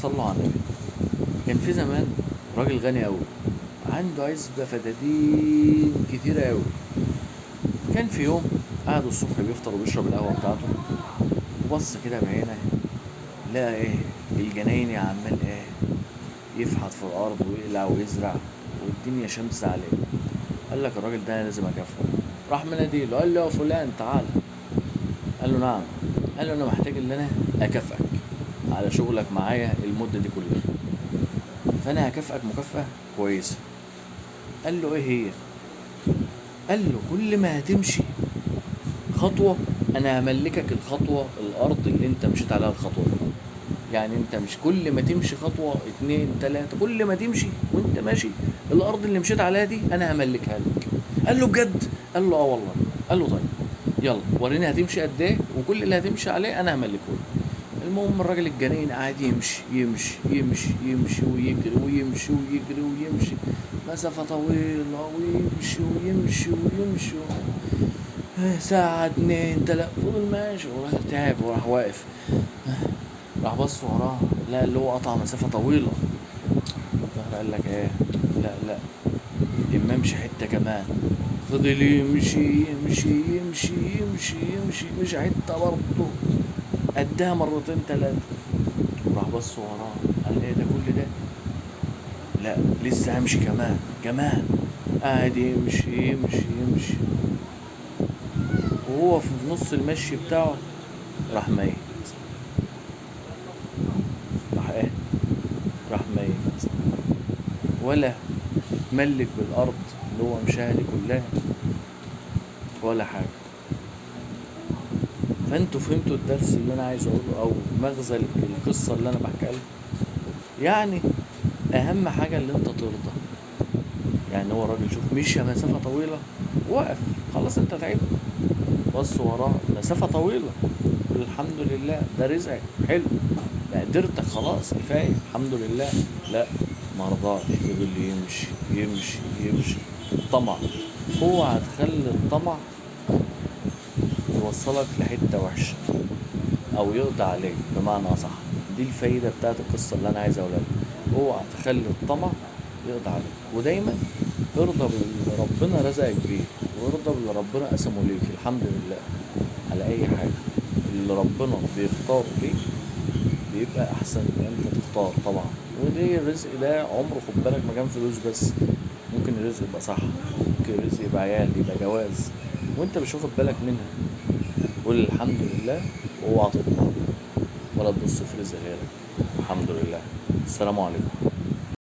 صلوا على النبي. كان في زمان راجل غني قوي، عنده عزبة فدادين كتيرة قوي. كان في يوم قعد الصبح بيفطر وبيشرب القهوة بتاعته، وبص كده بعينه، لقى ايه؟ الجنايني عمال ايه؟ يفحط في الارض ويقلع ويزرع، والدنيا شمس عليه. قال لك الراجل ده أنا لازم اكافئه. راح مناديله قال له يا فلان تعال. قال له نعم. قال له انا محتاج ان انا اكافئك على شغلك معايا المدة دي كلها، فانا هكافئك مكافأة كويسة. قال له ايه هي؟ قال له كل ما هتمشي خطوة انا هملكك الخطوة الارض اللي انت مشيت عليها الخطوة دي. يعني انت مش كل ما تمشي خطوة اتنين تلاتة، كل ما تمشي وانت ماشي الارض اللي مشيت عليها دي انا هملكها لك. قال له بجد؟ قال له اه والله. قال له طيب يلا وريني هتمشي قد ايه، وكل اللي هتمشي عليه انا هملكه لك. المهم الراجل الجنين قاعد يمشي يمشي يمشي يمشي ويجري ويمشي ويجري ويمشي مسافة طويلة، ويمشي ويمشي ويمشي. ساعة اتنين تلاتة فضل ماشي، وراح تعب وراح واقف. راح بص وراه لا اللي هو قطع مسافة طويلة. الظهر قال لك ايه؟ لا لا، اما امشي حتة كمان. فضل يمشي يمشي يمشي يمشي يمشي مشي حتة برضه قدها مرتين تلاتة. راح بص وراه قال ايه ده كل ده؟ لا لسه همشي كمان كمان. قاعد يمشي يمشي يمشي، وهو في نص المشي بتاعه راح ميت. راح ايه؟ راح ميت. ولا ملك بالارض اللي هو مشاها دي كلها ولا حاجه. فانتوا فهمتوا الدرس اللي انا عايز اقوله او مغزى القصه اللي انا بحكيها لكم؟ يعني اهم حاجه اللي انت ترضى. يعني هو الراجل شوف مشي مسافه طويله، وقف خلاص انت تعبت، بص وراه مسافه طويله، قول الحمد لله ده رزقك حلو، لا قدرتك خلاص كفايه الحمد لله. لا مرضاش، فضل يمشي يمشي يمشي. طمع. اوعى تخلي الطمع يوصلك لحته وحشه او يقضي عليك بمعنى اصح. دي الفايده بتاعت القصه اللي انا عايز اقولها لك. اوعى تخلي الطمع يقضي عليك، ودايما ارضى باللي ربنا رزقك بيه، وارضى باللي ربنا قسمه ليك الحمد لله على اي حاجه. اللي ربنا بيختاره ليك بيبقى احسن من انت تختار طبعا. ودي الرزق ده عمره خد بالك ما كان فلوس بس، ممكن الرزق يبقى صح، ممكن الرزق يبقى عيال، يبقى جواز، وانت مش واخد بالك منها. قول الحمد لله، واوعى تطمع ولا تبص في رزق غيرك. الحمد لله. السلام عليكم.